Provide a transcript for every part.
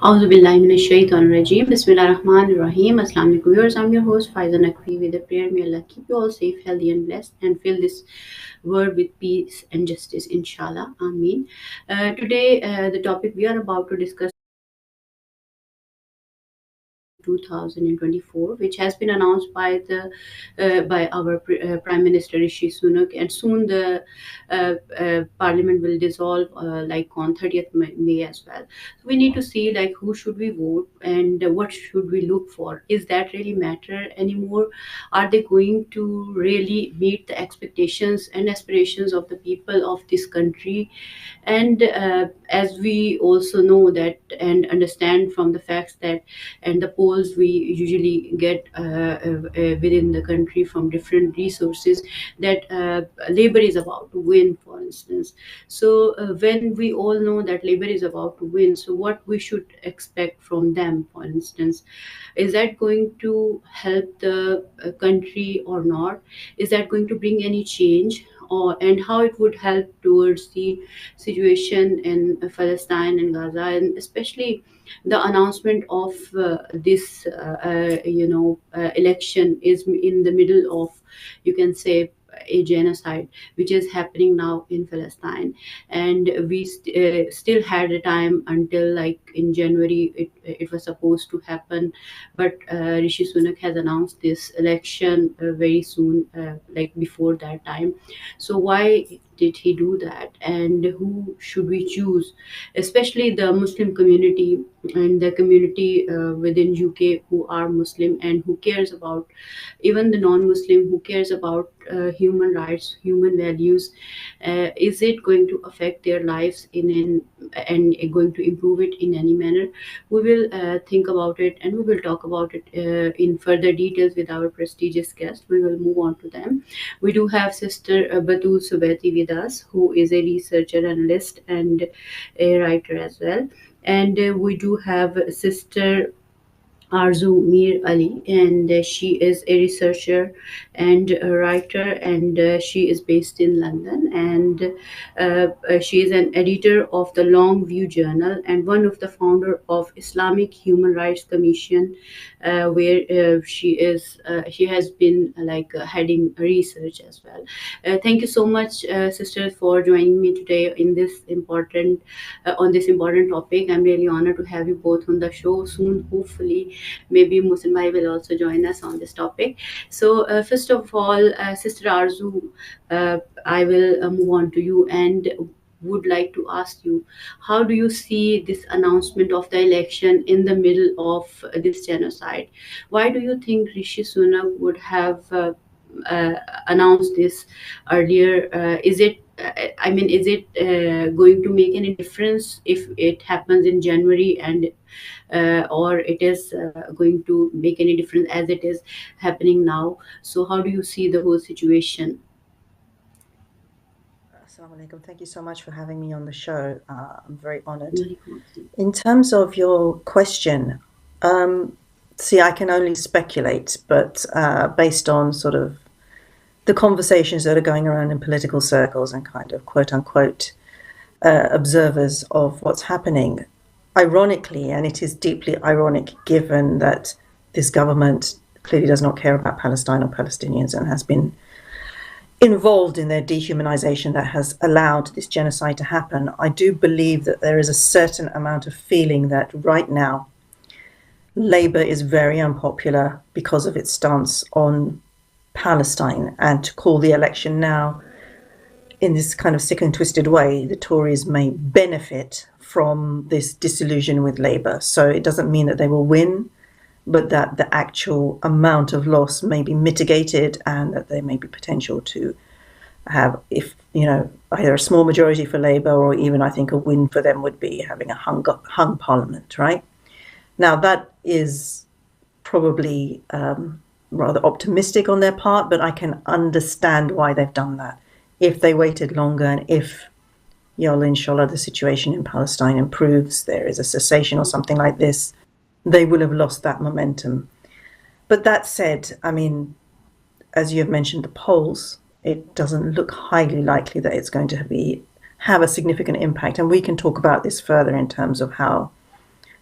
Auzu billahi minash shaitanir rajeem. Bismillahir Rahmanir Rahim. Islamic viewers, I'm your host FAIZA NAQVI with a prayer. May Allah keep you all safe, healthy, and blessed, and fill this world with peace and justice. Inshallah. Ameen. Today, the topic we are about to discuss 2024, which has been announced by our Prime Minister Rishi Sunak, and soon the Parliament will dissolve like on 30th May as well. So we need to see like who should we vote and what should we look for. Is that really matter anymore? Are they going to really meet the expectations and aspirations of the people of this country? And as we also know that and understand from the facts that and the polls we usually get within the country from different resources, that labor is about to win, for instance. So when we all know that labor is about to win, so what we should expect from them, for instance, is that going to help the country or not? Is that going to bring any change, or and how it would help towards the situation in Palestine and Gaza, and especially the announcement of this election is in the middle of, you can say, a genocide which is happening now in Palestine. And we still had a time until like in January it was supposed to happen, but Rishi Sunak has announced this election very soon, like before that time. So why did he do that, and who should we choose, especially the Muslim community and the community within UK who are Muslim and who cares about, even the non-Muslim who cares about human rights, human values? Is it going to affect their lives and going to improve it in any manner? We will think about it, and we will talk about it in further details with our prestigious guest. We will move on to them. We do have Sister Batul Subeti with us, who is a researcher, analyst, and a writer as well. And we do have Sister Arzu Mir Ali, and she is a researcher and a writer, and she is based in London, and she is an editor of the Long View Journal and one of the founder of Islamic Human Rights Commission, where she has been heading research as well. Thank you so much, sisters, for joining me today in this important on this important topic. I'm really honored to have you both on the show soon. Hopefully, maybe Musin Bhai will also join us on this topic. So, first of all, Sister Arzu, I will move on to you and would like to ask you, how do you see this announcement of the election in the middle of this genocide? Why do you think Rishi Sunak would have announced this earlier? Is it is it going to make any difference if it happens in January, and or it is going to make any difference as it is happening now? So how do you see the whole situation? Assalamu alaikum. Thank you so much for having me on the show. I'm very honored. In terms of your question, see, I can only speculate, but based on sort of the conversations that are going around in political circles and kind of quote unquote observers of what's happening, ironically, and it is deeply ironic given that this government clearly does not care about Palestine or Palestinians and has been involved in their dehumanization that has allowed this genocide to happen. I do believe that there is a certain amount of feeling that right now Labour is very unpopular because of its stance on Palestine, and to call the election now in this kind of sick and twisted way, the Tories may benefit from this disillusion with Labour. So it doesn't mean that they will win, but that the actual amount of loss may be mitigated and that there may be potential to have, if either a small majority for Labour, or even I think a win for them would be having a hung parliament, right? Now that is probably rather optimistic on their part, but I can understand why they've done that. If they waited longer, and if, inshallah, the situation in Palestine improves, there is a cessation or something like this, they will have lost that momentum. But that said, as you have mentioned, the polls, it doesn't look highly likely that it's going to have a significant impact. And we can talk about this further in terms of how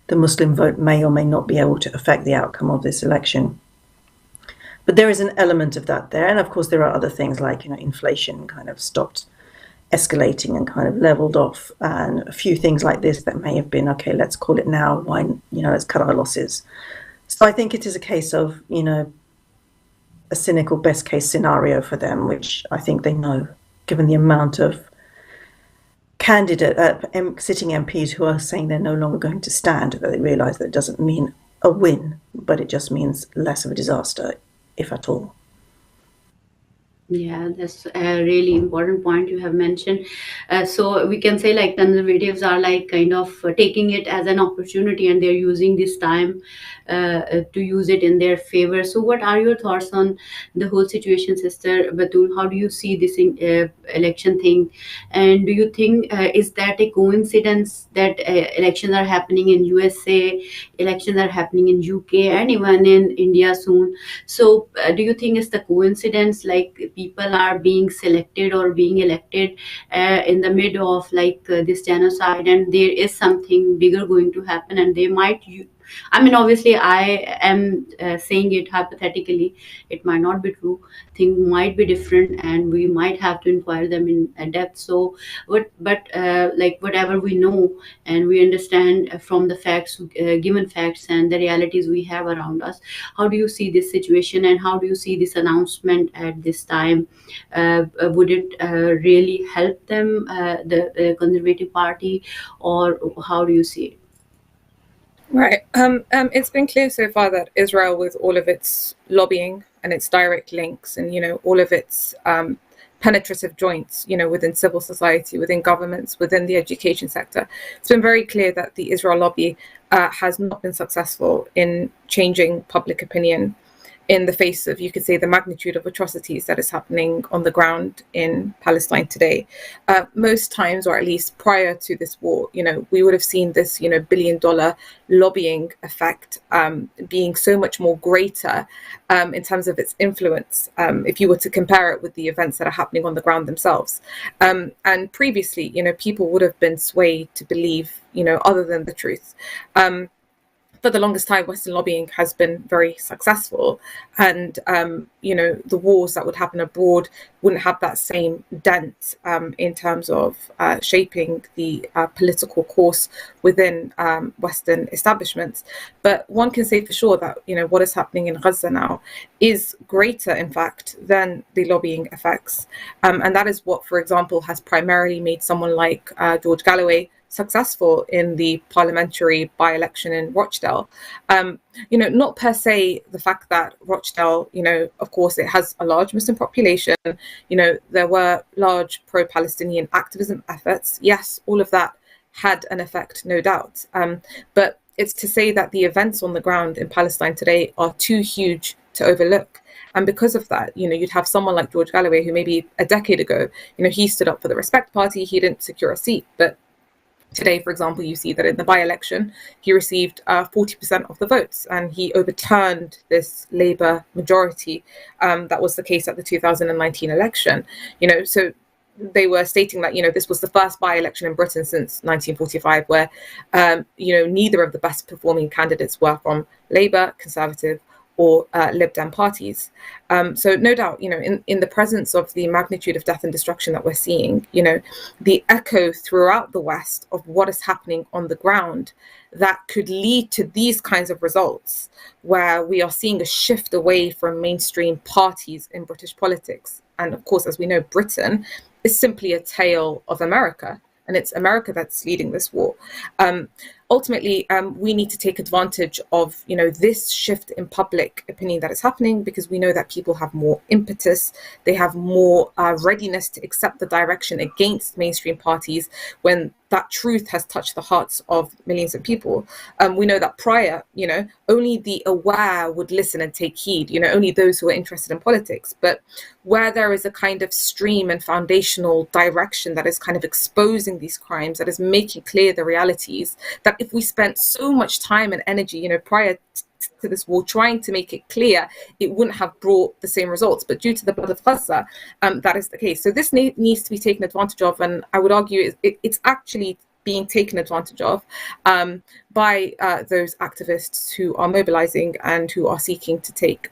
the Muslim vote may or may not be able to affect the outcome of this election. But there is an element of that there. And of course, there are other things like, inflation kind of stopped escalating and kind of leveled off, and a few things like this that may have been, okay, let's call it now, why, let's cut our losses. So I think it is a case of, a cynical best case scenario for them, which I think they know, given the amount of sitting MPs who are saying they're no longer going to stand, that they realise that it doesn't mean a win, but it just means less of a disaster, if at all. Yeah, that's a really important point you have mentioned. So we can say like conservatives are like kind of taking it as an opportunity, and they're using this time to use it in their favor. So what are your thoughts on the whole situation, Sister Batul? How do you see this election thing? And do you think is that a coincidence that elections are happening in USA, elections are happening in UK, and even in India soon? So do you think it's the coincidence, like people are being selected or being elected in the middle of like this genocide, and there is something bigger going to happen, and they might I mean, obviously, I am saying it hypothetically. It might not be true. Things might be different, and we might have to inquire them in depth. So, like whatever we know and we understand from the facts, given facts, and the realities we have around us. How do you see this situation, and how do you see this announcement at this time? Would it really help them, the Conservative Party, or how do you see it? Right. It's been clear so far that Israel, with all of its lobbying and its direct links and, all of its penetrative joints, within civil society, within governments, within the education sector, it's been very clear that the Israel lobby has not been successful in changing public opinion in the face of, you could say, the magnitude of atrocities that is happening on the ground in Palestine today. Most times, or at least prior to this war, we would have seen this, billion-dollar lobbying effect being so much more greater in terms of its influence, if you were to compare it with the events that are happening on the ground themselves. And previously, people would have been swayed to believe, other than the truth. For the longest time, Western lobbying has been very successful, and the wars that would happen abroad wouldn't have that same dent in terms of shaping the political course within Western establishments. But one can say for sure that what is happening in Gaza now is greater, in fact, than the lobbying effects, and that is what, for example, has primarily made someone like George Galloway successful in the parliamentary by-election in Rochdale. Not per se the fact that Rochdale, of course, it has a large Muslim population. There were large pro-Palestinian activism efforts. Yes, all of that had an effect, no doubt. But it's to say that the events on the ground in Palestine today are too huge to overlook. And because of that, you'd have someone like George Galloway, who maybe a decade ago, he stood up for the Respect Party, he didn't secure a seat, but today, for example, you see that in the by-election, he received 40% of the votes, and he overturned this Labour majority. That was the case at the 2019 election. So they were stating that, this was the first by-election in Britain since 1945 where, neither of the best performing candidates were from Labour, Conservative, or Lib Dem parties. So no doubt, in the presence of the magnitude of death and destruction that we're seeing, the echo throughout the West of what is happening on the ground that could lead to these kinds of results, where we are seeing a shift away from mainstream parties in British politics. And of course, as we know, Britain is simply a tale of America, and it's America that's leading this war. Ultimately, we need to take advantage of, this shift in public opinion that is happening, because we know that people have more impetus, they have more readiness to accept the direction against mainstream parties when that truth has touched the hearts of millions of people. We know that prior, only the aware would listen and take heed, only those who are interested in politics. But where there is a kind of stream and foundational direction that is kind of exposing these crimes, that is making clear the realities, that if we spent so much time and energy, prior to this war, trying to make it clear, it wouldn't have brought the same results. But due to the blood of Gaza, that is the case. So this needs to be taken advantage of. And I would argue it's actually being taken advantage of by those activists who are mobilizing and who are seeking to take,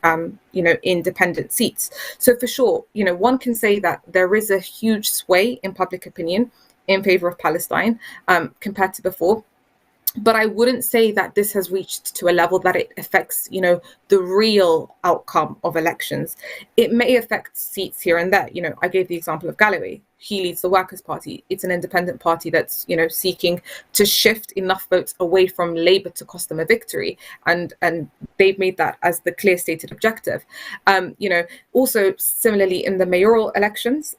independent seats. So for sure, one can say that there is a huge sway in public opinion in favor of Palestine compared to before. But I wouldn't say that this has reached to a level that it affects, the real outcome of elections. It may affect seats here and there. I gave the example of Galloway. He leads the Workers' Party. It's an independent party that's, seeking to shift enough votes away from Labour to cost them a victory. And they've made that as the clear stated objective. Also similarly in the mayoral elections,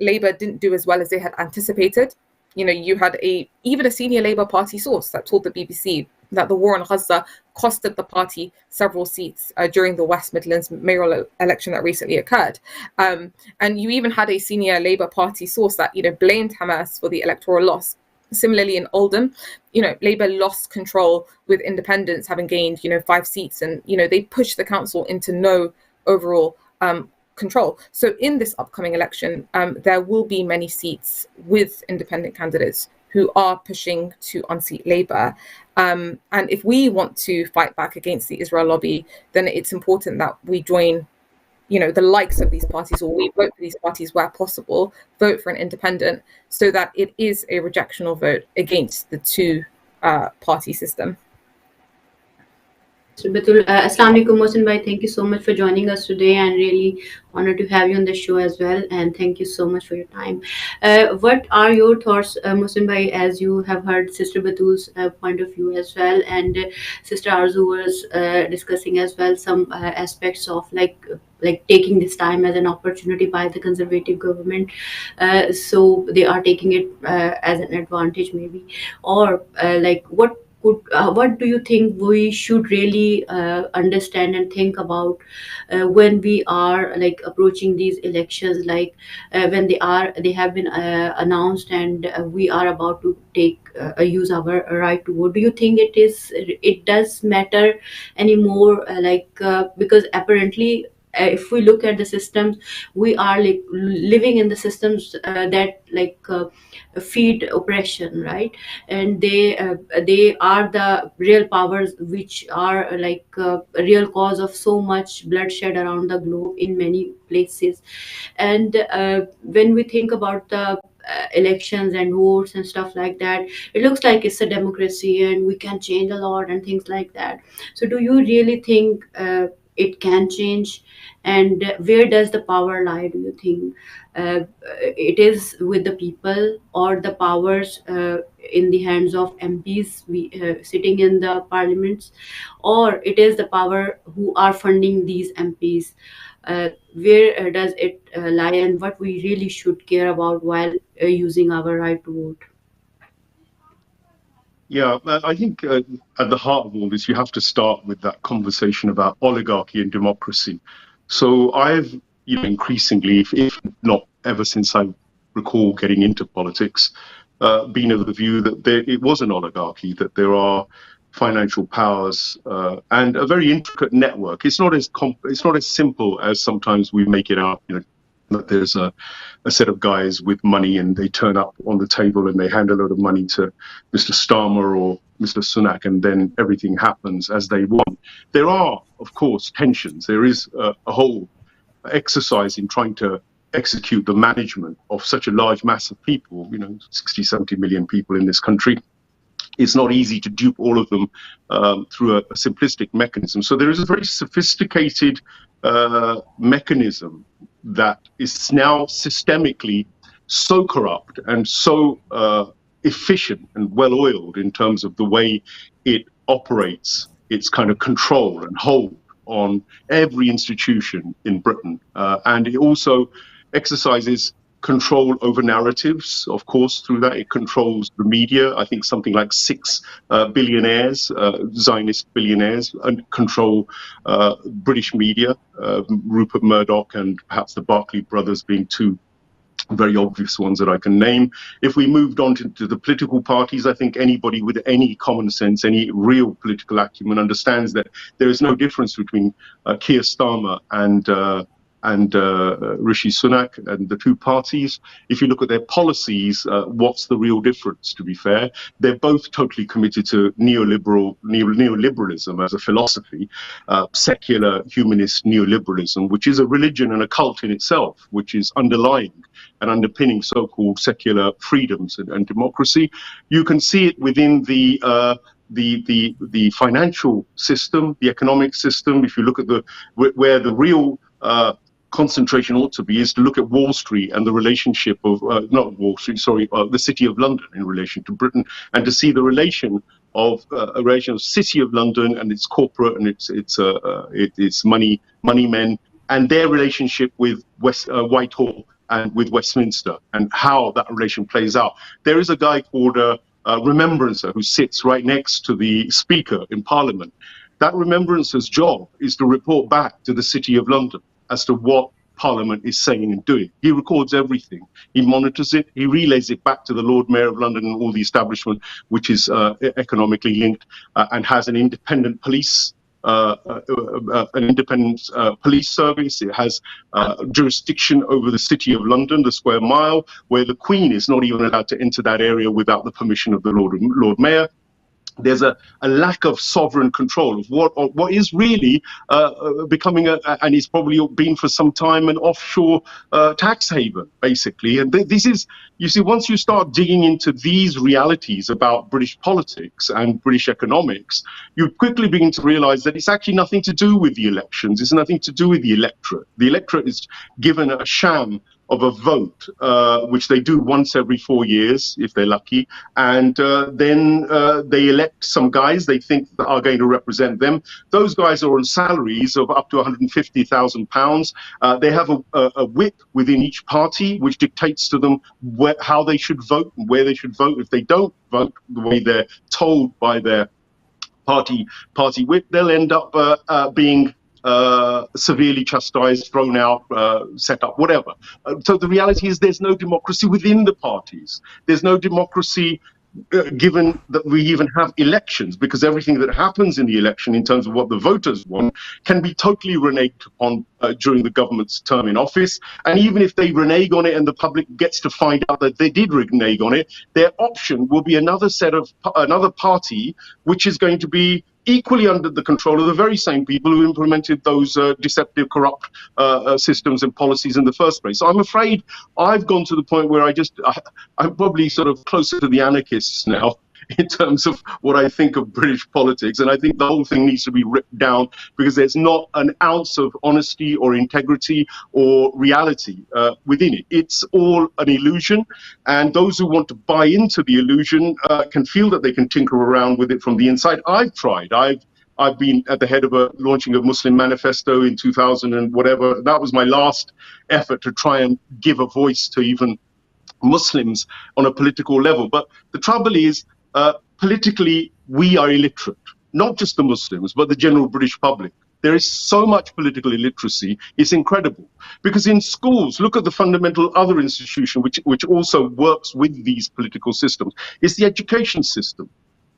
Labour didn't do as well as they had anticipated. You had even a senior Labour Party source that told the BBC that the war on Gaza costed the party several seats during the West Midlands mayoral election that recently occurred. And you even had a senior Labour Party source that, blamed Hamas for the electoral loss. Similarly in Oldham, Labour lost control with independents having gained, 5 seats, and, they pushed the council into no overall control. So in this upcoming election, there will be many seats with independent candidates who are pushing to unseat Labour. And if we want to fight back against the Israel lobby, then it's important that we join, the likes of these parties, or we vote for these parties where possible, vote for an independent, so that it is a rejectional vote against the two-party system. Assalamu alaikum, Mohsin bhai. Thank you so much for joining us today, and really honored to have you on the show as well. And thank you so much for your time. What are your thoughts, Mohsin bhai, as you have heard Sister Batul's point of view as well, and Sister Arzu was discussing as well some aspects of like taking this time as an opportunity by the conservative government, so they are taking it as an advantage maybe, or what do you think we should really understand and think about when we are approaching these elections, when they have been announced, and we are about to use our right to vote? Do you think it does matter anymore, because apparently if we look at the systems, we are living in the systems that feed oppression, right? And they are the real powers which are a real cause of so much bloodshed around the globe in many places. And when we think about the elections and votes and stuff like that, it looks like it's a democracy and we can change a lot and things like that. So do you really think it can change? And where does the power lie, do you think? It is with the people, or the powers in the hands of MPs sitting in the parliaments, or it is the power who are funding these MPs? Where does it lie, and what we really should care about while using our right to vote? Yeah, I think at the heart of all this, you have to start with that conversation about oligarchy and democracy. So I've, increasingly, if not ever since I recall getting into politics, been of the view that it was an oligarchy, that there are financial powers and a very intricate network. It's not as simple as sometimes we make it out. That there's a set of guys with money and they turn up on the table and they hand a lot of money to Mr. Starmer or Mr. Sunak, and then everything happens as they want. There are, of course, tensions. There is a whole exercise in trying to execute the management of such a large mass of people, 60, 70 million people in this country. It's not easy to dupe all of them through a simplistic mechanism. So there is a very sophisticated mechanism that is now systemically so corrupt and so efficient and well-oiled in terms of the way it operates its kind of control and hold on every institution in Britain. And it also exercises control over narratives, of course. Through that, it controls the media. I think something like 6 billionaires, Zionist billionaires, control British media, Rupert Murdoch and perhaps the Barclay brothers being 2 very obvious ones that I can name. If we moved on to the political parties, I think anybody with any common sense, any real political acumen understands that there is no difference between Keir Starmer and and Rishi Sunak and the two parties. If you look at their policies, what's the real difference, to be fair? They're both totally committed to neoliberalism as a philosophy, secular humanist neoliberalism, which is a religion and a cult in itself, which is underlying and underpinning so-called secular freedoms and democracy. You can see it within the financial system, the economic system. If you look at where the real concentration ought to be, is to look at Wall Street and the relationship of not Wall Street, sorry, the City of London in relation to Britain, and to see the relation of City of London and its corporate and its money men and their relationship with Whitehall and with Westminster, and how that relation plays out. There is a guy called Remembrancer who sits right next to the Speaker in Parliament. That Remembrancer's job is to report back to the City of London as to what Parliament is saying and doing. He records everything. He monitors it. He relays it back to the Lord Mayor of London and all the establishment, which is economically linked and has an independent police service. It has jurisdiction over the City of London, the Square Mile, where the Queen is not even allowed to enter that area without the permission of the Lord Mayor. There's a lack of sovereign control of what is really becoming and it's probably been for some time, an offshore tax haven, basically. And this is, you see, once you start digging into these realities about British politics and British economics, you quickly begin to realize that it's actually nothing to do with the elections. It's nothing to do with the electorate. The electorate is given a sham of a vote, which they do once every 4 years, if they're lucky, and then they elect some guys they think are going to represent them. Those guys are on salaries of up to £150,000. They have a whip within each party, which dictates to them how they should vote and where they should vote. If they don't vote the way they're told by their party whip, they'll end up being severely chastised, thrown out, set up, whatever. So the reality is there's no democracy within the parties. There's no democracy given that we even have elections, because everything that happens in the election in terms of what the voters want can be totally reneged upon during the government's term in office. And even if they renege on it and the public gets to find out that they did renege on it, their option will be another party which is going to be equally under the control of the very same people who implemented those deceptive, corrupt systems and policies in the first place. So I'm afraid I've gone to the point where I'm probably sort of closer to the anarchists now in terms of what I think of British politics. And I think the whole thing needs to be ripped down, because there's not an ounce of honesty or integrity or reality within it. It's all an illusion. And those who want to buy into the illusion can feel that they can tinker around with it from the inside. I've tried. I've been at the head of launching a Muslim manifesto in 2000 and whatever. That was my last effort to try and give a voice to even Muslims on a political level. But the trouble is, politically, we are illiterate, not just the Muslims, but the general British public. There is so much political illiteracy, it's incredible. Because in schools, look at the fundamental other institution which also works with these political systems. It's the education system.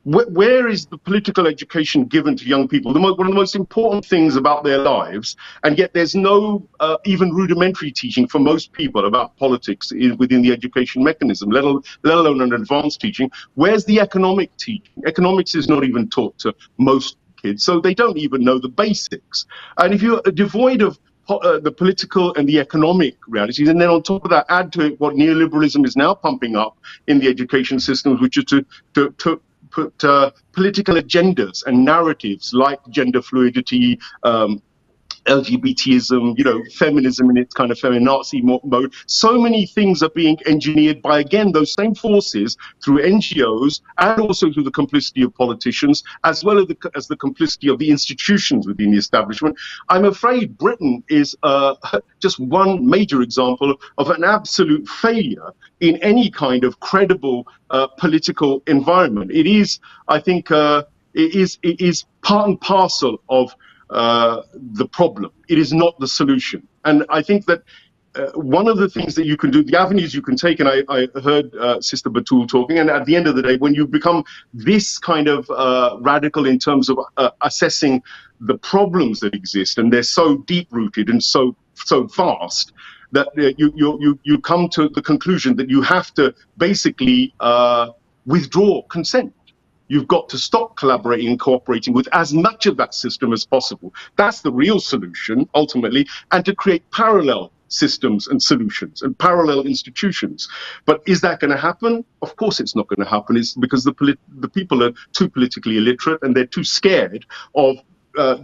Where is the political education given to young people? One of the most important things about their lives, and yet there's no even rudimentary teaching for most people about politics within the education mechanism, let alone an advanced teaching. Where's the economic teaching? Economics is not even taught to most kids, so they don't even know the basics. And if you're devoid of the political and the economic realities, and then on top of that add to it what neoliberalism is now pumping up in the education systems, which is to put political agendas and narratives like gender fluidity, LGBTism, feminism in its kind of feminazi mode. So many things are being engineered by, again, those same forces through NGOs and also through the complicity of politicians, as well as the complicity of the institutions within the establishment. I'm afraid Britain is just one major example of an absolute failure in any kind of credible political environment. It is, I think, it is part and parcel of the problem. It is not the solution. And I think that one of the things that you can do, the avenues you can take, and I heard Sister Batul talking, and at the end of the day, when you become this kind of radical in terms of assessing the problems that exist, and they're so deep-rooted and so so fast that you come to the conclusion that you have to basically withdraw consent. You've got to stop collaborating and cooperating with as much of that system as possible. That's the real solution, ultimately, and to create parallel systems and solutions and parallel institutions. But is that going to happen? Of course it's not going to happen. It's because the people are too politically illiterate and they're too scared of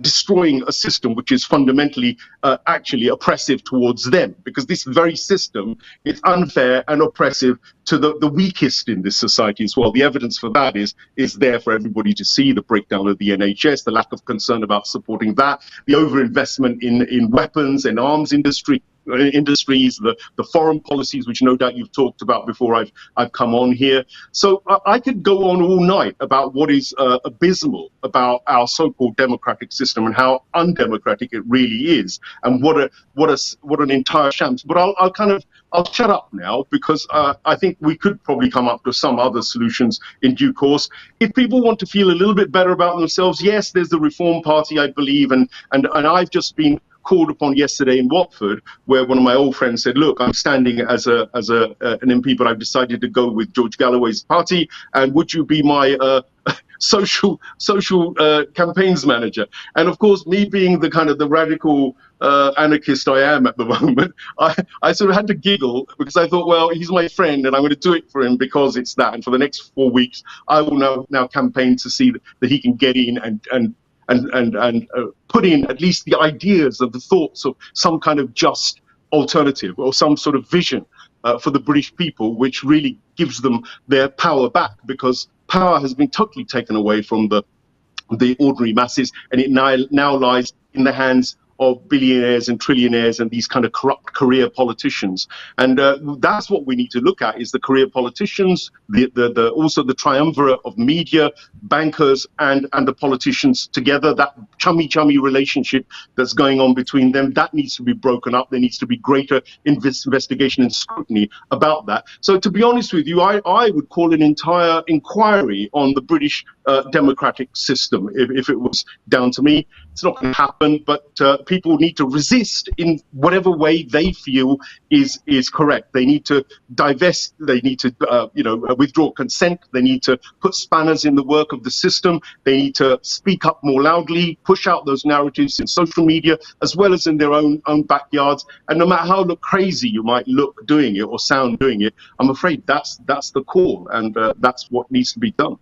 destroying a system which is fundamentally actually oppressive towards them, because this very system is unfair and oppressive to the weakest in this society as well. The evidence for that is there for everybody to see: the breakdown of the NHS, the lack of concern about supporting that, the overinvestment in weapons and arms industries, the foreign policies, which no doubt you've talked about before I've come on here. So I could go on all night about what is abysmal about our so-called democratic system and how undemocratic it really is, and what an entire shams. But I'll shut up now, because I think we could probably come up with some other solutions in due course. If people want to feel a little bit better about themselves, yes, there's the Reform Party, I believe, and I've just been called upon yesterday in Watford, where one of my old friends said, look, I'm standing as an MP, but I've decided to go with George Galloway's party, and would you be my social campaigns manager? And of course, me being the kind of the radical anarchist I am at the moment, I sort of had to giggle, because I thought, well, he's my friend and I'm going to do it for him because it's that. And for the next 4 weeks, I will now campaign to see that he can get in and put in at least the ideas of the thoughts of some kind of just alternative or some sort of vision for the British people, which really gives them their power back, because power has been totally taken away from the ordinary masses, and it now lies in the hands of billionaires and trillionaires and these kind of corrupt career politicians. And that's what we need to look at, is the career politicians, also the triumvirate of media, bankers and the politicians together. That chummy relationship that's going on between them, that needs to be broken up. There needs to be greater investigation and scrutiny about that. So to be honest with you, I would call an entire inquiry on the British democratic system if it was down to me. It's not going to happen, but people need to resist in whatever way they feel is correct. They need to divest. They need to, withdraw consent. They need to put spanners in the work of the system. They need to speak up more loudly, push out those narratives in social media as well as in their own backyards. And no matter how crazy you might look doing it or sound doing it, I'm afraid that's the call, and that's what needs to be done.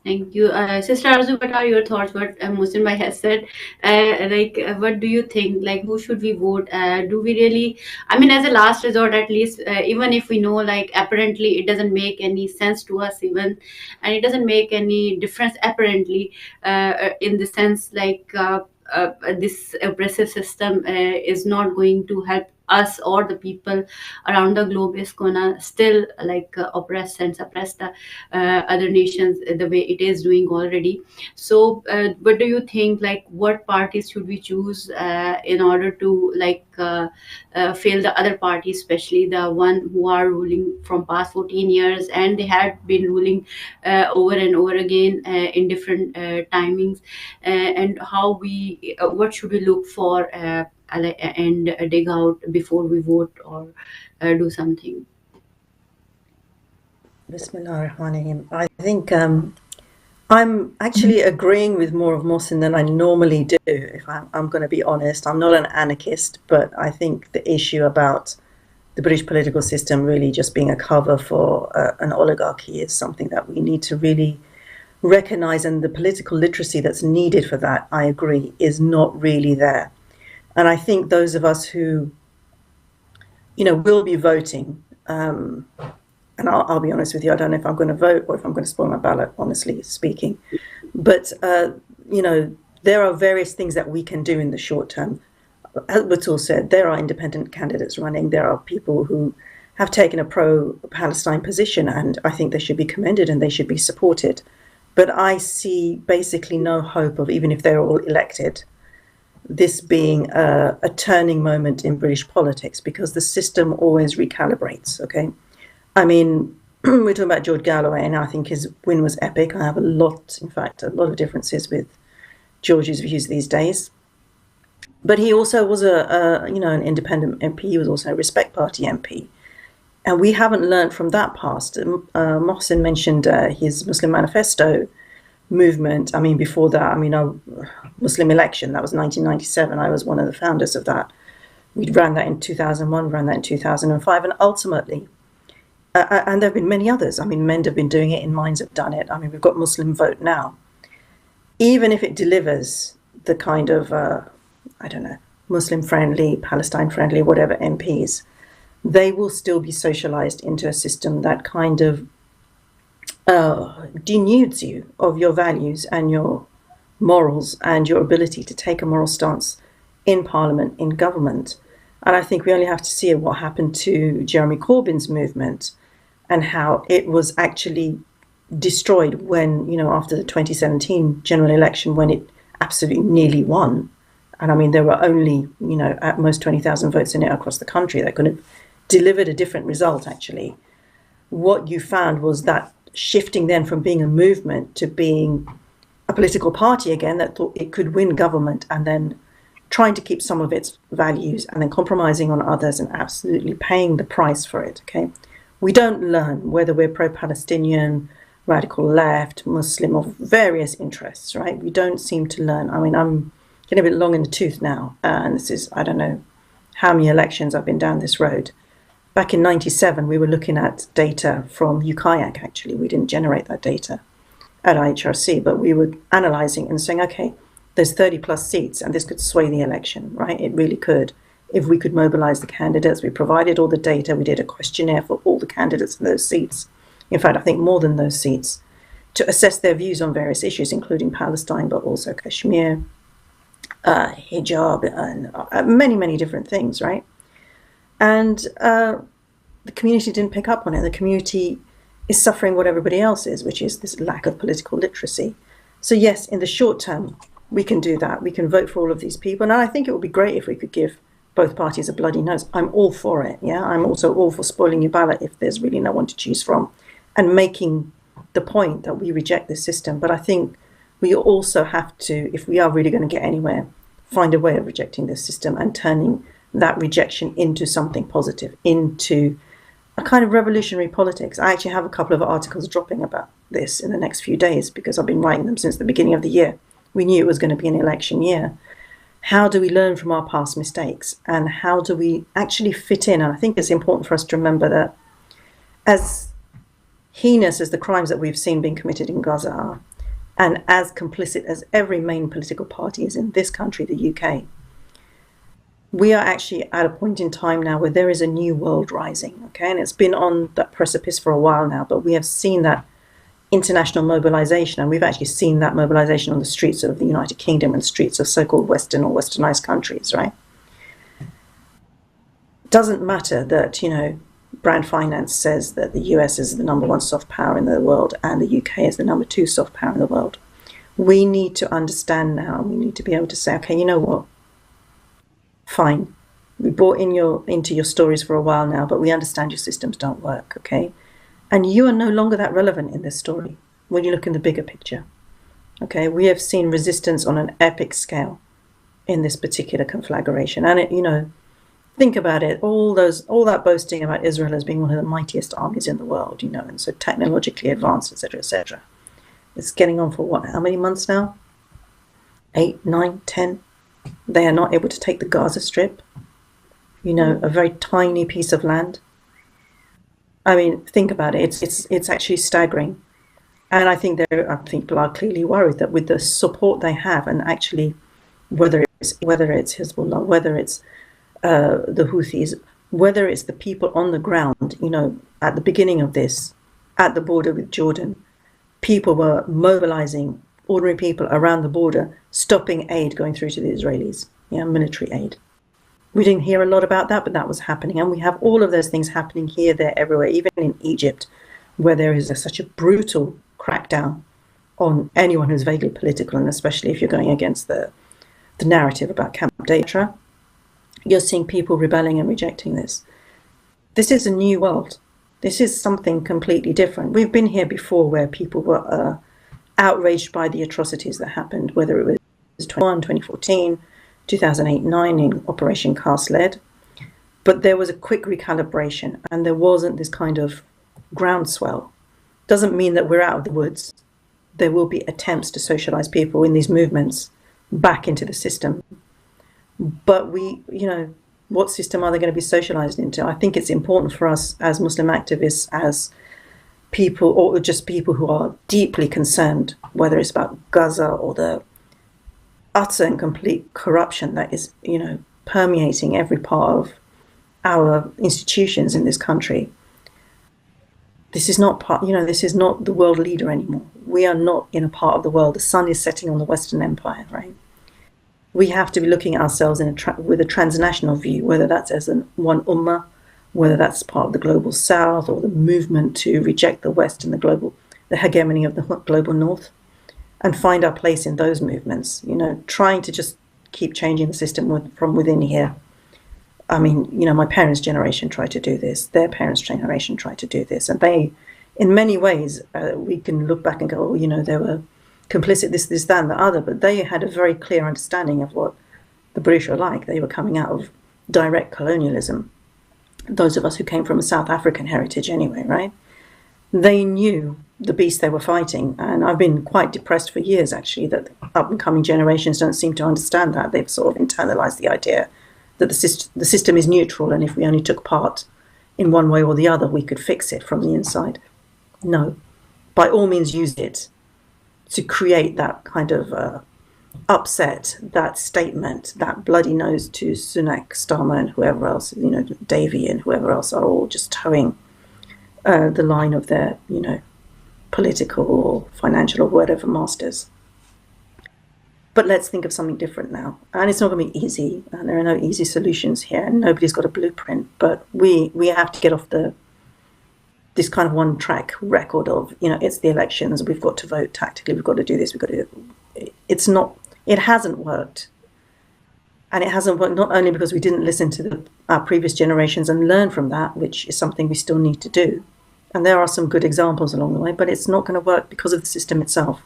Thank you. Sister Arzu, what are your thoughts? What Mohsin Bhai has said, what do you think? Like, who should we vote? Do we really, I mean, as a last resort, at least, even if we know, like, apparently it doesn't make any sense to us even, and it doesn't make any difference apparently, in the sense, like, this oppressive system is not going to help us or the people around the globe, is gonna still oppress and suppress the other nations the way it is doing already. So what do you think, like, what parties should we choose in order to fail the other parties, especially the one who are ruling from past 14 years, and they had been ruling over and over again in different timings, and how what should we look for and dig out before we vote or do something? Bismillahirrahmanirrahim. I think I'm actually agreeing with more of Mohsin than I normally do, if I'm going to be honest. I'm not an anarchist, but I think the issue about the British political system really just being a cover for an oligarchy is something that we need to really recognize, and the political literacy that's needed for that, I agree, is not really there. And I think those of us who, will be voting, and I'll be honest with you, I don't know if I'm going to vote or if I'm going to spoil my ballot, honestly speaking. But, there are various things that we can do in the short term. As Batul said, there are independent candidates running. There are people who have taken a pro-Palestine position, and I think they should be commended and they should be supported. But I see basically no hope of, even if they're all elected, this being a turning moment in British politics, because the system always recalibrates, okay? I mean, we're talking about George Galloway, and I think his win was epic. I have a lot of differences with George's views these days. But he also was an independent MP. He was also a Respect Party MP. And we haven't learned from that past. Mohsin mentioned his Muslim Manifesto movement. I mean, before that, Muslim election, that was 1997. I was one of the founders of that. We ran that in 2001, ran that in 2005. And ultimately, and there have been many others. MEND have been doing it, In Minds have done it. We've got Muslim Vote Now. Even if it delivers the kind of, Muslim-friendly, Palestine-friendly, whatever MPs, they will still be socialized into a system that kind of denudes you of your values and your morals and your ability to take a moral stance in Parliament, in government. And I think we only have to see what happened to Jeremy Corbyn's movement and how it was actually destroyed when, after the 2017 general election, when it absolutely nearly won. And there were only, at most 20,000 votes in it across the country that could have delivered a different result, actually. What you found was that shifting then from being a movement to being a political party again that thought it could win government, and then trying to keep some of its values and then compromising on others and absolutely paying the price for it, okay? We don't learn whether we're pro-Palestinian, radical left, Muslim, of various interests, right? We don't seem to learn. I'm getting a bit long in the tooth now, and this is, I don't know how many elections I've been down this road. Back in 97, we were looking at data from UKIAC, actually. We didn't generate that data at IHRC, but we were analysing and saying, okay, there's 30 plus seats, and this could sway the election, right? It really could. If we could mobilise the candidates, we provided all the data, we did a questionnaire for all the candidates in those seats. In fact, I think more than those seats, to assess their views on various issues, including Palestine, but also Kashmir, hijab, and many, many different things, right? And the community didn't pick up on it. The community is suffering what everybody else is, which is this lack of political literacy. So yes, in the short term, we can do that. We can vote for all of these people. And I think it would be great if we could give both parties a bloody nose. I'm all for it, yeah? I'm also all for spoiling your ballot if there's really no one to choose from, and making the point that we reject this system. But I think we also have to, if we are really going to get anywhere, find a way of rejecting this system and turning that rejection into something positive, into a kind of revolutionary politics. I actually have a couple of articles dropping about this in the next few days because I've been writing them since the beginning of the year. We knew it was going to be an election year. How do we learn from our past mistakes, and how do we actually fit in? And I think it's important for us to remember that as heinous as the crimes that we've seen being committed in Gaza are, and as complicit as every main political party is in this country, the UK, we are actually at a point in time now where there is a new world rising, okay? And it's been on that precipice for a while now, but we have seen that international mobilization, and we've actually seen that mobilization on the streets of the United Kingdom and streets of so-called Western or westernized countries, right? It doesn't matter that, Brand Finance says that the US is the number one soft power in the world and the UK is the number two soft power in the world. We need to understand now, we need to be able to say, okay, you know what? Fine. We bought into your stories for a while now, but we understand your systems don't work, okay? And you are no longer that relevant in this story when you look in the bigger picture, okay? We have seen resistance on an epic scale in this particular conflagration. And, think about it, all that boasting about Israel as being one of the mightiest armies in the world, and so technologically advanced, etc., etc. It's getting on for what, how many months now? 8, 9, 10? They are not able to take the Gaza Strip, a very tiny piece of land. Think about it. It's actually staggering. And I think people are clearly worried that with the support they have, and actually whether it's Hezbollah, whether it's the Houthis, whether it's the people on the ground, at the beginning of this, at the border with Jordan, people were mobilizing ordinary people around the border, stopping aid going through to the Israelis, military aid. We didn't hear a lot about that, but that was happening. And we have all of those things happening here, there, everywhere, even in Egypt, where there is such a brutal crackdown on anyone who's vaguely political, and especially if you're going against the narrative about Camp David. You're seeing people rebelling and rejecting this. This is a new world. This is something completely different. We've been here before where people were outraged by the atrocities that happened, whether it was 2014, 2008-9 in Operation Cast Lead. But there was a quick recalibration, and there wasn't this kind of groundswell. Doesn't mean that we're out of the woods. There will be attempts to socialize people in these movements back into the system. But what system are they going to be socialized into? I think it's important for us as Muslim activists, as people, or just people who are deeply concerned, whether it's about Gaza or the utter and complete corruption that is, permeating every part of our institutions in this country. This is not this is not the world leader anymore. We are not in a part of the world. The sun is setting on the Western Empire, right? We have to be looking at ourselves with a transnational view, whether that's as one ummah, whether that's part of the global south or the movement to reject the West and the hegemony of the global north, and find our place in those movements, trying to just keep changing the system from within here. I mean, my parents' generation tried to do this, their parents' generation tried to do this, and they, in many ways, we can look back and go, they were complicit, this, that, and the other, but they had a very clear understanding of what the British were like. They were coming out of direct colonialism. Those of us who came from a South African heritage anyway, right? They knew the beast they were fighting, and I've been quite depressed for years, actually, that up-and-coming generations don't seem to understand that. They've sort of internalized the idea that the system is neutral, and if we only took part in one way or the other, we could fix it from the inside. No. By all means, use it to create that kind of upset, that statement, that bloody nose to Sunak, Starmer, and whoever else, Davey and whoever else are all just towing the line of their, political or financial or whatever masters. But let's think of something different now. And it's not going to be easy, and there are no easy solutions here, and nobody's got a blueprint. But we have to get off this kind of one-track record of, it's the elections, we've got to vote tactically, we've got to do this, we've got to do it. It hasn't worked. And it hasn't worked not only because we didn't listen to our previous generations and learn from that, which is something we still need to do. And there are some good examples along the way, but it's not going to work because of the system itself.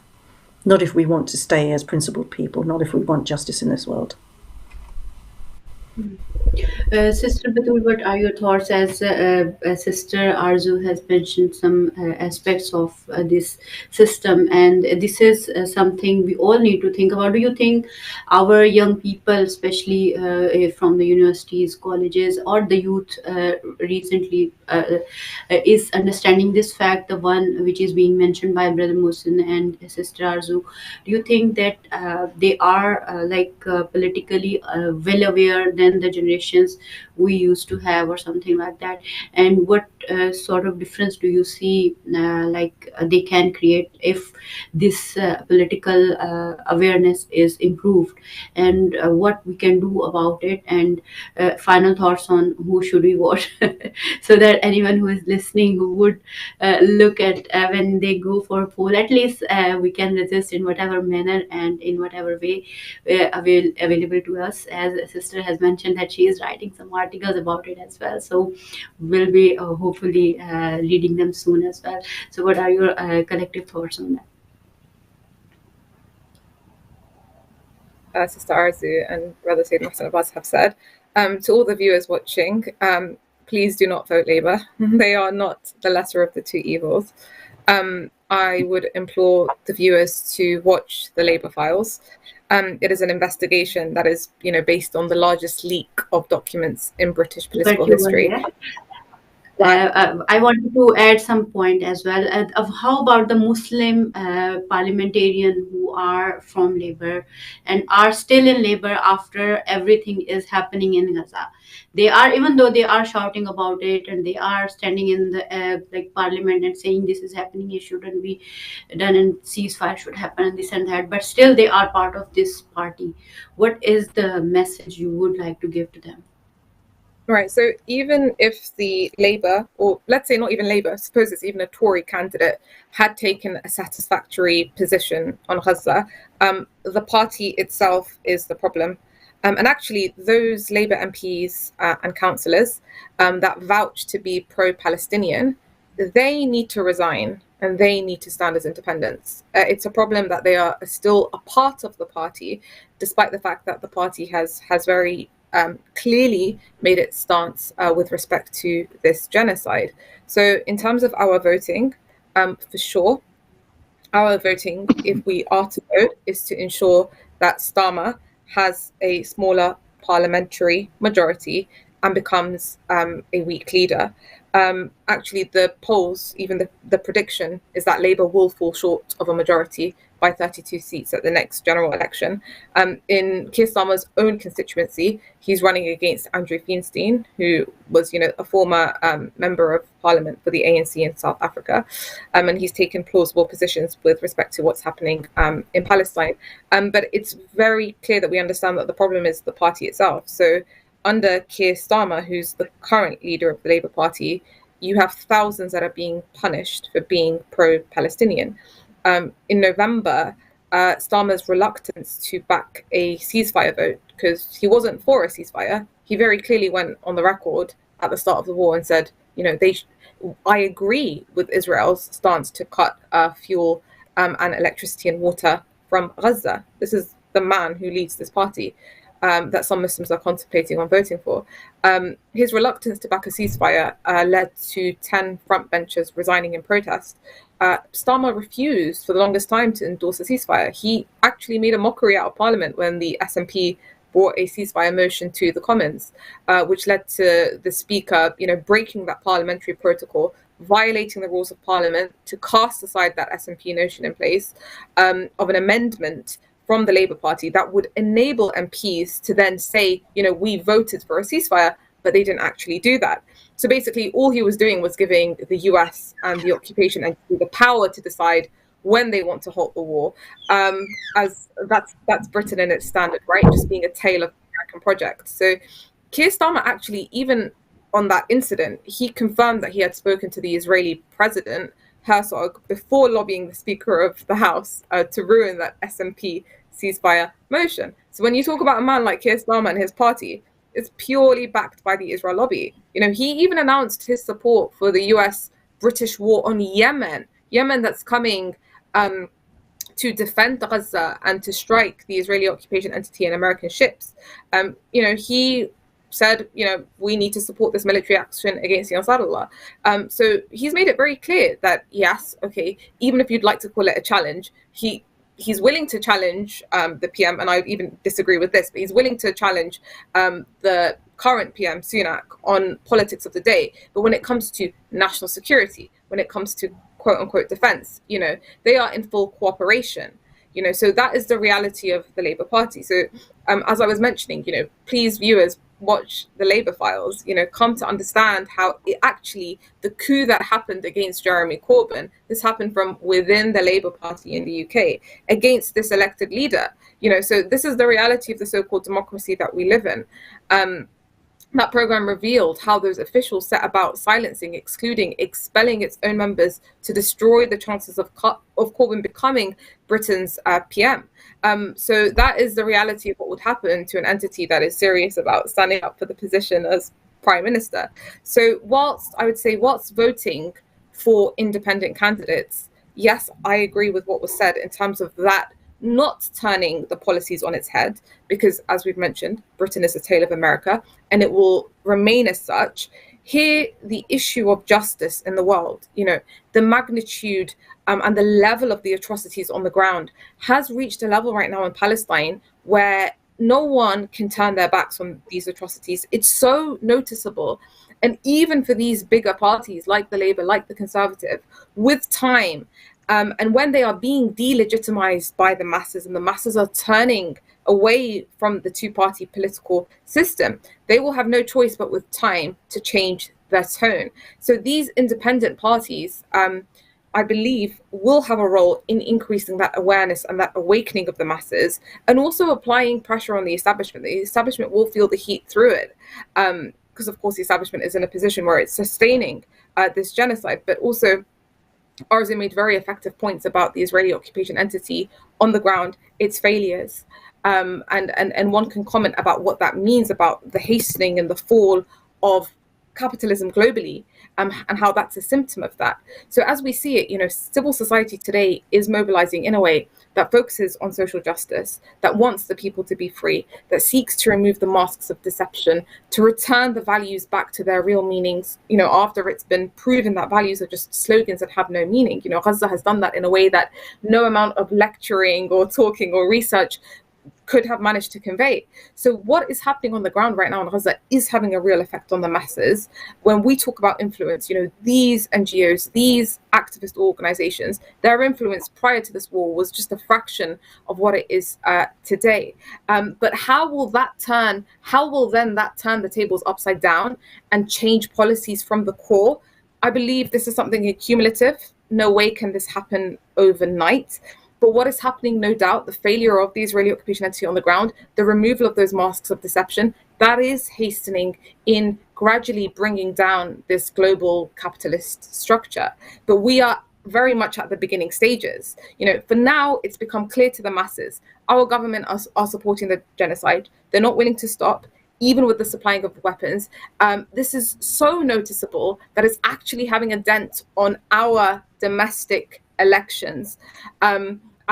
Not if we want to stay as principled people, not if we want justice in this world. Sister Batul, what are your thoughts as Sister Arzu has mentioned some aspects of this system, and this is something we all need to think about. Do you think our young people, especially from the universities, colleges, or the youth recently is understanding this fact, the one which is being mentioned by Brother Mohsin and Sister Arzu? Do you think that they are politically well aware than the generations we used to have, or something like that? And what sort of difference do you see they can create if this political awareness is improved, and what we can do about it? And final thoughts on who should we vote so that anyone who is listening who would look at when they go for a poll, at least we can resist in whatever manner and in whatever way available to us. As a sister has mentioned that she is writing some articles about it as well, so we'll be hopefully reading them soon as well. So what are your collective thoughts on that? Sister Arzu and Brother Sayyid Mohsin Abbas have said, to all the viewers watching, please do not vote Labour. They are not the lesser of the two evils. I would implore the viewers to watch the Labour Files. It is an investigation that is, based on the largest leak of documents in British political history. I wanted to add some point as well of how about the Muslim parliamentarian who are from Labour and are still in Labour after everything is happening in Gaza. They are, even though they are shouting about it and they are standing in the parliament and saying this is happening, it shouldn't be done, and ceasefire should happen and this and that, but still they are part of this party. What is the message you would like to give to them? Right, so even if the Labour, or let's say not even Labour, suppose it's even a Tory candidate, had taken a satisfactory position on Gaza, the party itself is the problem. And actually, those Labour MPs and councillors that vouch to be pro-Palestinian, they need to resign. and they need to stand as independents. It's a problem that they are still a part of the party, despite the fact that the party has very clearly made its stance with respect to this genocide. So in terms of our voting, for sure, our voting, if we are to vote, is to ensure that Starmer has a smaller parliamentary majority and becomes a weak leader. Actually, the polls, even the prediction, is that Labour will fall short of a majority by 32 seats at the next general election. In Keir Starmer's own constituency, he's running against Andrew Feinstein, who was, a former member of parliament for the ANC in South Africa, and he's taken plausible positions with respect to what's happening in Palestine. But it's very clear that we understand that the problem is the party itself. So under Keir Starmer, who's the current leader of the Labour Party, you have thousands that are being punished for being pro-Palestinian. In November, Starmer's reluctance to back a ceasefire vote, because he wasn't for a ceasefire, he very clearly went on the record at the start of the war and said, I agree with Israel's stance to cut fuel and electricity and water from Gaza. This is the man who leads this party that some Muslims are contemplating on voting for. His reluctance to back a ceasefire led to 10 frontbenchers resigning in protest. Starmer refused for the longest time to endorse a ceasefire. He actually made a mockery out of Parliament when the SNP brought a ceasefire motion to the Commons, which led to the Speaker, breaking that parliamentary protocol, violating the rules of Parliament to cast aside that SNP notion in place of an amendment from the Labour Party that would enable MPs to then say, we voted for a ceasefire, but they didn't actually do that. So basically, all he was doing was giving the US and the occupation entity the power to decide when they want to halt the war. As that's Britain in its standard, right? Just being a tale of the American project. So Keir Starmer actually, even on that incident, he confirmed that he had spoken to the Israeli president, Herzog, before lobbying the Speaker of the House to ruin that SNP ceasefire motion. So when you talk about a man like Keir Starmer and his party, it's purely backed by the Israel lobby. He even announced his support for the US-British war on Yemen that's coming to defend Gaza and to strike the Israeli occupation entity and American ships. He said, we need to support this military action against Ansarullah. So he's made it very clear that, yes, okay, even if you'd like to call it a challenge, he's willing to challenge the PM, and I even disagree with this, but he's willing to challenge the current PM, Sunak, on politics of the day. But when it comes to national security, when it comes to quote-unquote defense, they are in full cooperation. So that is the reality of the Labour Party. So as I was mentioning, please, viewers, watch the Labour files, come to understand how the coup that happened against Jeremy Corbyn, this happened from within the Labour Party in the UK against this elected leader. So this is the reality of the so-called democracy that we live in. That program revealed how those officials set about silencing, excluding, expelling its own members to destroy the chances of Corbyn becoming Britain's PM. So that is the reality of what would happen to an entity that is serious about standing up for the position as Prime Minister. So whilst voting for independent candidates, yes, I agree with what was said in terms of that not turning the policies on its head, because as we've mentioned, Britain is a tale of America and it will remain as such. Here, the issue of justice in the world, the magnitude and the level of the atrocities on the ground has reached a level right now in Palestine where no one can turn their backs on these atrocities. It's so noticeable. And even for these bigger parties like the Labour, like the Conservative, with time, and when they are being delegitimized by the masses and the masses are turning away from the two-party political system, they will have no choice but with time to change their tone. So these independent parties, I believe, will have a role in increasing that awareness and that awakening of the masses, and also applying pressure on the establishment. The establishment will feel the heat through it, because of course the establishment is in a position where it's sustaining this genocide, but also Arzu made very effective points about the Israeli occupation entity on the ground, its failures. And one can comment about what that means about the hastening and the fall of capitalism globally, and how that's a symptom of that. So as we see it, civil society today is mobilizing in a way that focuses on social justice, that wants the people to be free, that seeks to remove the masks of deception, to return the values back to their real meanings, after it's been proven that values are just slogans that have no meaning. Gaza has done that in a way that no amount of lecturing or talking or research could have managed to convey. So what is happening on the ground right now in Gaza is having a real effect on the masses. When we talk about influence, these NGOs, these activist organizations, their influence prior to this war was just a fraction of what it is today. But how will that turn the tables upside down and change policies from the core? I believe this is something accumulative. No way can this happen overnight. But what is happening, no doubt, the failure of the Israeli occupation entity on the ground, the removal of those masks of deception, that is hastening in gradually bringing down this global capitalist structure. But we are very much at the beginning stages. For now, it's become clear to the masses. Our government are supporting the genocide. They're not willing to stop, even with the supplying of weapons. This is so noticeable that it's actually having a dent on our domestic elections.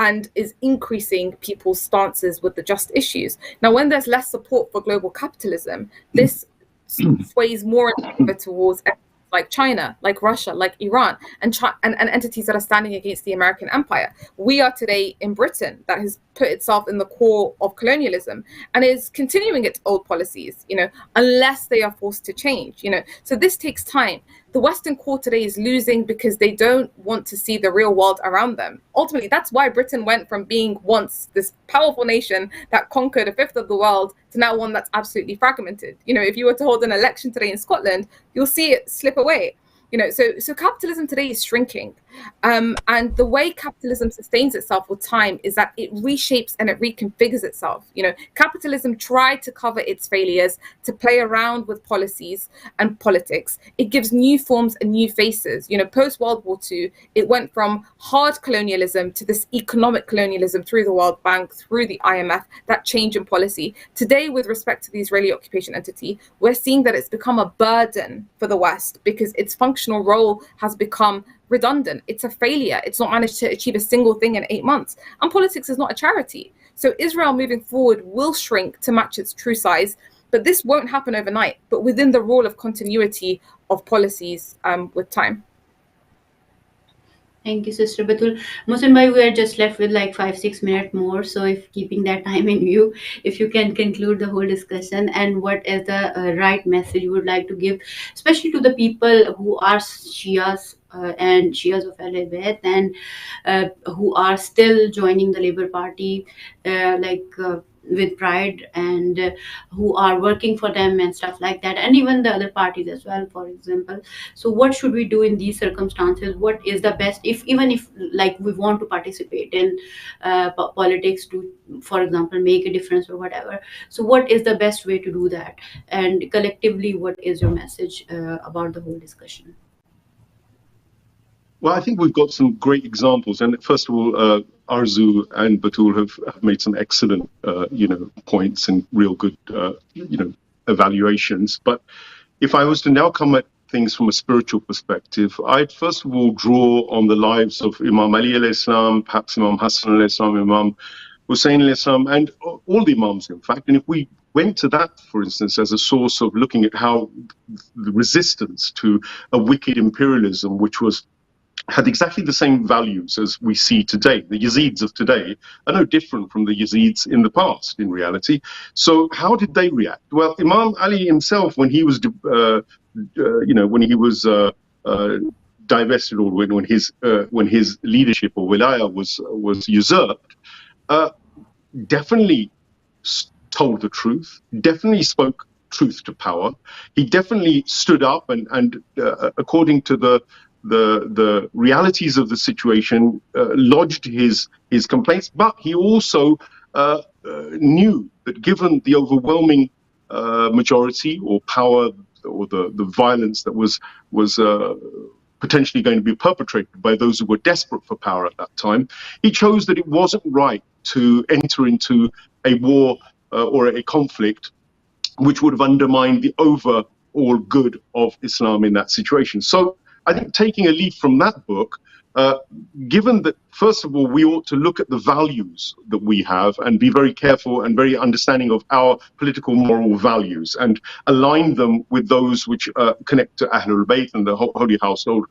And is increasing people's stances with the just issues. Now, when there's less support for global capitalism, this sways more in favor towards like China, like Russia, like Iran, and entities that are standing against the American empire. We are today in Britain that has put itself in the core of colonialism and is continuing its old policies, unless they are forced to change, So this takes time. The Western core today is losing because they don't want to see the real world around them. Ultimately, that's why Britain went from being once this powerful nation that conquered a fifth of the world to now one that's absolutely fragmented. If you were to hold an election today in Scotland, you'll see it slip away. So capitalism today is shrinking. And the way capitalism sustains itself with time is that it reshapes and it reconfigures itself. Capitalism tried to cover its failures, to play around with policies and politics. It gives new forms and new faces. Post World War II, it went from hard colonialism to this economic colonialism through the World Bank, through the IMF, that change in policy. Today, with respect to the Israeli occupation entity, we're seeing that it's become a burden for the West because its functional role has become redundant. It's a failure. It's not managed to achieve a single thing in 8 months. And politics is not a charity. So Israel moving forward will shrink to match its true size, but this won't happen overnight, but within the rule of continuity of policies with time. Thank you, Sister Batul. Mohsin bhai, we are just left with like 5-6 minutes more. So if keeping that time in view, if you can conclude the whole discussion and what is the right message you would like to give, especially to the people who are Shias and Shias of Ahl Bayt and who are still joining the Labour Party with pride and who are working for them and stuff like that, and even the other parties as well, for example. So what should we do in these circumstances? What is the best, even if like we want to participate in politics to, for example, make a difference or whatever? So what is the best way to do that? And collectively, what is your message about the whole discussion? Well, I think we've got some great examples. And first of all, Arzu and Batul have made some excellent, points and real good, evaluations. But if I was to now come at things from a spiritual perspective, I'd first of all draw on the lives of Imam Ali alayhi salam, perhaps Imam Hassan alayhi salam, Imam Hussein alayhi salam, and all the Imams, in fact. And if we went to that, for instance, as a source of looking at how the resistance to a wicked imperialism, which had exactly the same values as we see today. The Yazids of today are no different from the Yazids in the past, in reality. So how did they react? Well, Imam Ali himself, when he was, divested, or when his leadership or wilaya was usurped, definitely told the truth, definitely spoke truth to power. He definitely stood up and according to the realities of the situation, lodged his complaints, but he also knew that given the overwhelming majority or power or the violence that was potentially going to be perpetrated by those who were desperate for power at that time, he chose that it wasn't right to enter into a war or a conflict which would have undermined the overall good of Islam in that situation. So I think taking a leaf from that book, given that, first of all, we ought to look at the values that we have and be very careful and very understanding of our political moral values and align them with those which connect to Ahlul Bayt and the Holy Household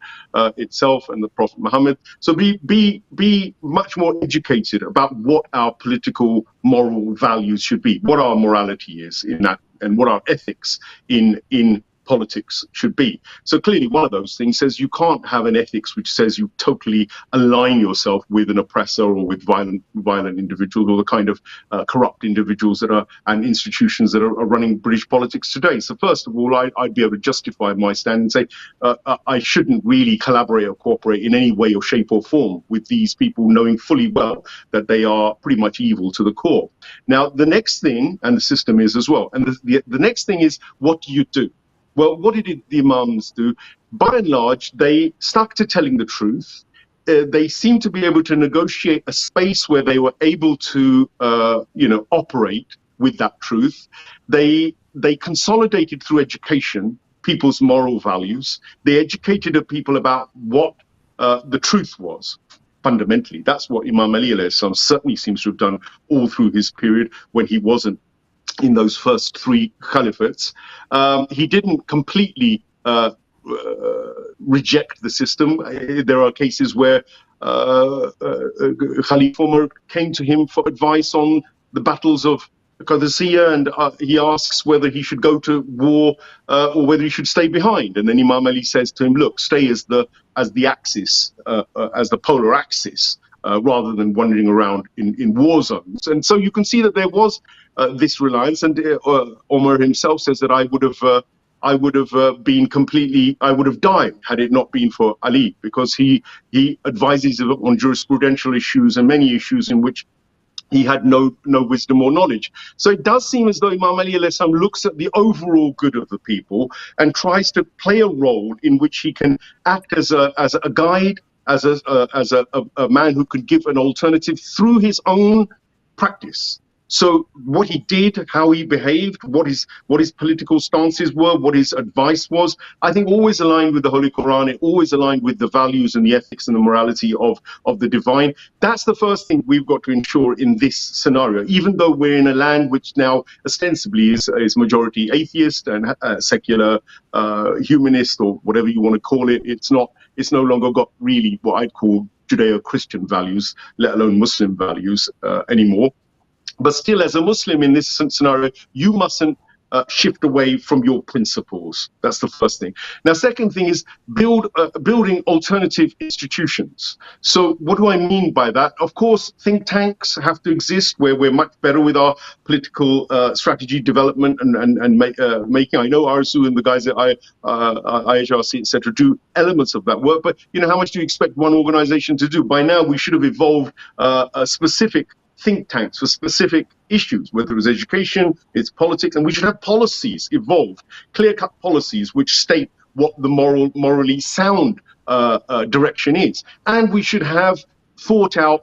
itself and the Prophet Muhammad. So be much more educated about what our political moral values should be, what our morality is in that, and what our ethics in politics should be. So clearly one of those things says you can't have an ethics which says you totally align yourself with an oppressor or with violent individuals or the kind of corrupt individuals that are and institutions that are running British politics today. So first of all, I'd be able to justify my stand and say I shouldn't really collaborate or cooperate in any way or shape or form with these people, knowing fully well that they are pretty much evil to the core. Now, the next thing, and the system is as well, and the next thing is, what do you do? Well, what did the Imams do? By and large, they stuck to telling the truth. They seemed to be able to negotiate a space where they were able to, operate with that truth. They consolidated through education people's moral values. They educated people about what the truth was. Fundamentally, that's what Imam Ali alayhi salam certainly seems to have done all through his period when he wasn't in those first three caliphates. He didn't completely reject the system. There are cases where Khalif Umar came to him for advice on the battles of Qadisiyah, and he asks whether he should go to war or whether he should stay behind. And then Imam Ali says to him, look, stay as the axis, as the polar axis, rather than wandering around in war zones. And so you can see that there was this reliance, and Omar himself says that I would have died had it not been for Ali, because he advises on jurisprudential issues and many issues in which he had no wisdom or knowledge. So it does seem as though Imam Ali alayhi salam looks at the overall good of the people and tries to play a role in which he can act as a guide, as a man who could give an alternative through his own practice. So what he did, how he behaved, what his political stances were, what his advice was, I think always aligned with the Holy Quran. It always aligned with the values and the ethics and the morality of the divine. That's the first thing we've got to ensure in this scenario, even though we're in a land which now ostensibly is majority atheist and secular, humanist, or whatever you want to call it. It's no longer got really what I'd call Judeo-Christian values, let alone Muslim values anymore. But still, as a Muslim in this scenario, you mustn't shift away from your principles. That's the first thing. Now, second thing is building alternative institutions. So what do I mean by that? Of course, think tanks have to exist where we're much better with our political strategy development and making. I know Arzu and the guys at IHRC, etc., do elements of that work. But how much do you expect one organization to do? By now, we should have evolved a specific think tanks for specific issues, whether it's education, it's politics, and we should have policies evolved, clear-cut policies which state what the morally sound direction is, and we should have thought out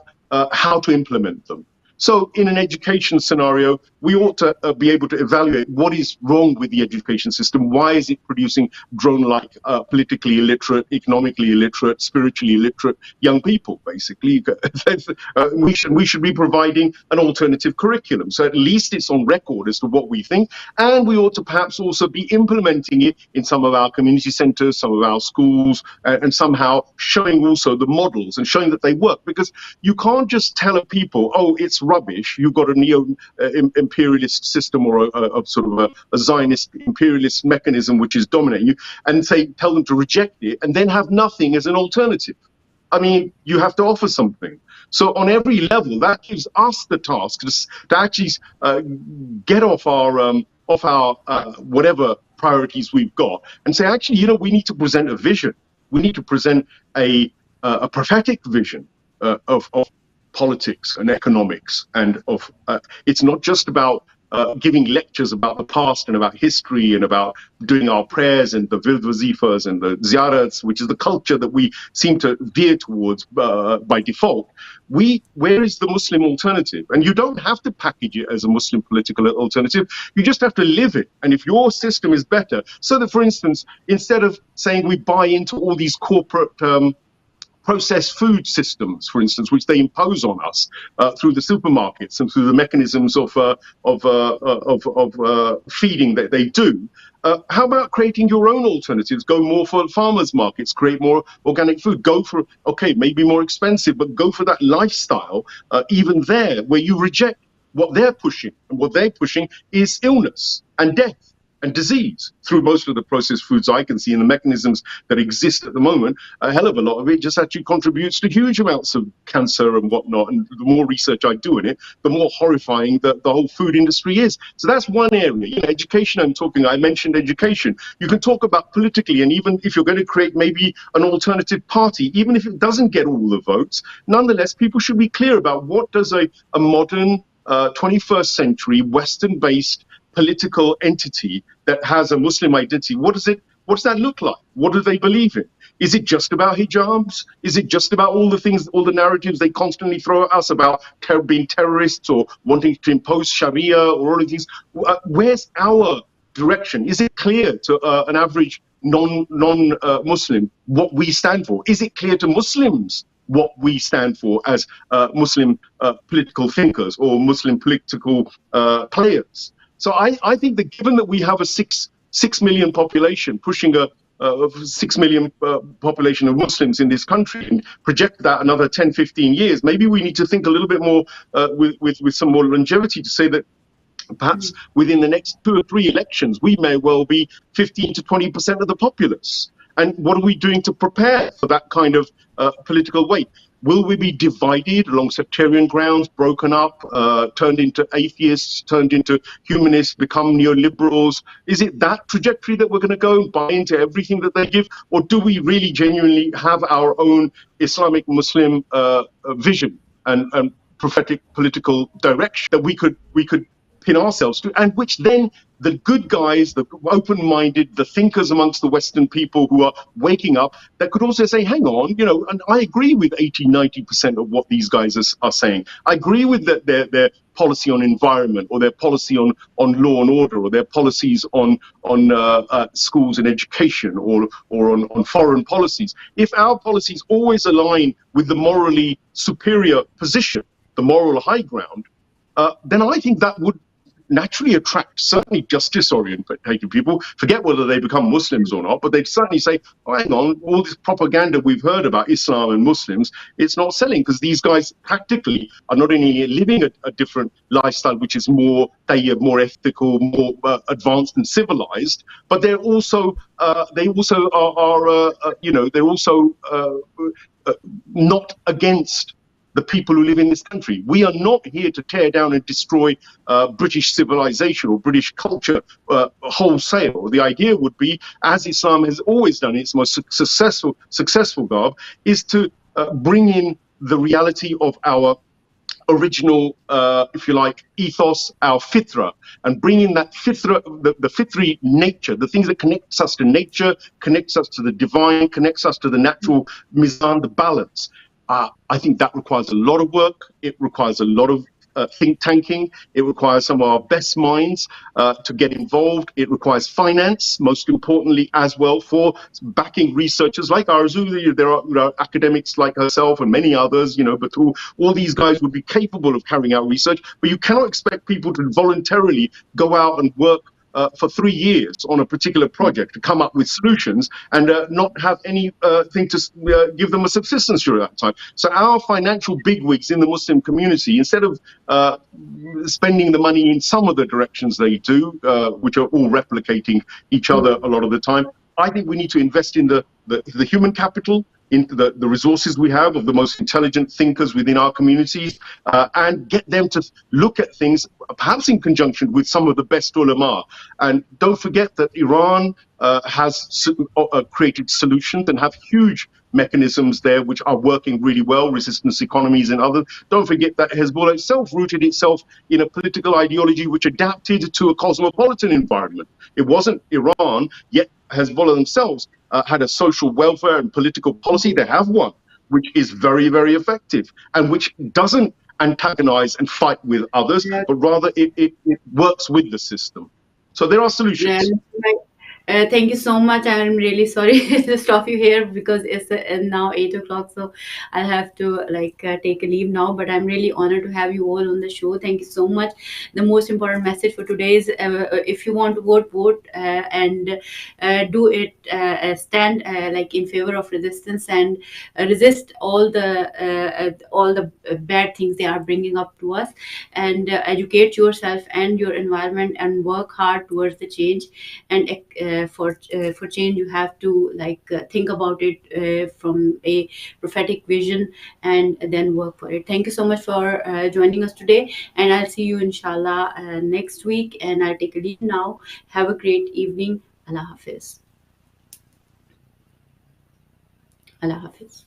how to implement them. So in an education scenario, we ought to be able to evaluate what is wrong with the education system. Why is it producing drone-like, politically illiterate, economically illiterate, spiritually illiterate young people, basically? We should be providing an alternative curriculum. So at least it's on record as to what we think. And we ought to perhaps also be implementing it in some of our community centers, some of our schools, and somehow showing also the models and showing that they work. Because you can't just tell people, oh, it's rubbish, you've got a neo-imperialist system or a sort of a Zionist imperialist mechanism which is dominating you, and tell them to reject it and then have nothing as an alternative. I mean, you have to offer something. So on every level, that gives us the task to actually get off our whatever priorities we've got and say, actually, we need to present a vision. We need to present a prophetic vision of politics and economics, and it's not just about giving lectures about the past and about history and about doing our prayers and the wazifas and the ziyarats, which is the culture that we seem to veer towards by default. Where is the Muslim alternative? And you don't have to package it as a Muslim political alternative. You just have to live it. And if your system is better, so that, for instance, instead of saying we buy into all these corporate processed food systems, for instance, which they impose on us through the supermarkets and through the mechanisms of feeding that they do. How about creating your own alternatives? Go more for farmers markets, create more organic food. Go for, okay, maybe more expensive, but go for that lifestyle, even there, where you reject what they're pushing. And what they're pushing is illness and death and disease through most of the processed foods I can see, and the mechanisms that exist at the moment. A hell of a lot of it just actually contributes to huge amounts of cancer and whatnot. And the more research I do in it, the more horrifying the whole food industry is. So that's one area. You know, education, I mentioned education. You can talk about politically, and even if you're going to create maybe an alternative party, even if it doesn't get all the votes, nonetheless, people should be clear about what does a modern 21st century Western-based political entity that has a Muslim identity, what does that look like? What do they believe in? Is it just about hijabs? Is it just about all the things, all the narratives they constantly throw at us about being terrorists or wanting to impose Sharia or all of these? Where's our direction? Is it clear to an average non-Muslim what we stand for? Is it clear to Muslims what we stand for as Muslim political thinkers or Muslim political players? So I think that given that we have a 6 million population, pushing a 6 million population of Muslims in this country, and project that another 10, 15 years, maybe we need to think a little bit more with some more longevity to say that perhaps within the next 2 or 3 elections, we may well be 15 to 20% of the populace. And what are we doing to prepare for that kind of political weight? Will we be divided along sectarian grounds, broken up, turned into atheists, turned into humanists, become neoliberals? Is it that trajectory that we're going to go and buy into everything that they give? Or do we really genuinely have our own Islamic Muslim vision and prophetic political direction that we could pin ourselves to, and which then the good guys, the open-minded, the thinkers amongst the Western people who are waking up, that could also say, hang on, you know, and I agree with 80-90% of what these guys are saying. I agree with their policy on environment, or their policy on law and order, or their policies on schools and education, or on foreign policies. If our policies always align with the morally superior position, the moral high ground, then I think that would naturally attract certainly justice-oriented people. Forget whether they become Muslims or not, but they'd certainly say, oh, hang on, all this propaganda we've heard about Islam and Muslims, it's not selling, because these guys practically are not only living a different lifestyle, which is more ethical, more advanced and civilized, but they're also not against the people who live in this country. We are not here to tear down and destroy British civilization or British culture wholesale. The idea would be, as Islam has always done, its most successful garb, is to bring in the reality of our original, if you like, ethos, our fitra, and bring in that fitra, the fitri nature, the things that connects us to nature, connects us to the divine, connects us to the natural mizan, the balance. I think that requires a lot of work. It requires a lot of think tanking. It requires some of our best minds to get involved. It requires finance, most importantly, as well, for backing researchers like Arzu. There are academics like herself and many others, but all these guys would be capable of carrying out research. But you cannot expect people to voluntarily go out and work for 3 years on a particular project to come up with solutions and not have anything to give them a subsistence during that time. So our financial bigwigs in the Muslim community, instead of spending the money in some of the directions they do, which are all replicating each other a lot of the time, I think we need to invest in the human capital, into the resources we have of the most intelligent thinkers within our communities, and get them to look at things perhaps in conjunction with some of the best ulama. And don't forget that Iran has created solutions and have huge mechanisms there which are working really well, resistance economies and others. Don't forget that Hezbollah itself rooted itself in a political ideology which adapted to a cosmopolitan environment. It wasn't Iran, yet Hezbollah themselves had a social welfare and political policy. They have one, which is very, very effective and which doesn't antagonize and fight with others, but rather it works with the system. So there are solutions. Thank you so much. I'm really sorry to stop you here because it's now 8 o'clock, so I'll have to take a leave now. But I'm really honored to have you all on the show. Thank you so much. The most important message for today is if you want to vote, vote and do it. Stand in favor of resistance and resist all the bad things they are bringing up to us, and educate yourself and your environment and work hard towards the change. And for change, you have to think about it from a prophetic vision and then work for it. Thank you so much for joining us today, and I'll see you inshallah next week, and I'll take a leave now. Have a great evening. Allah Hafiz. Allah Hafiz.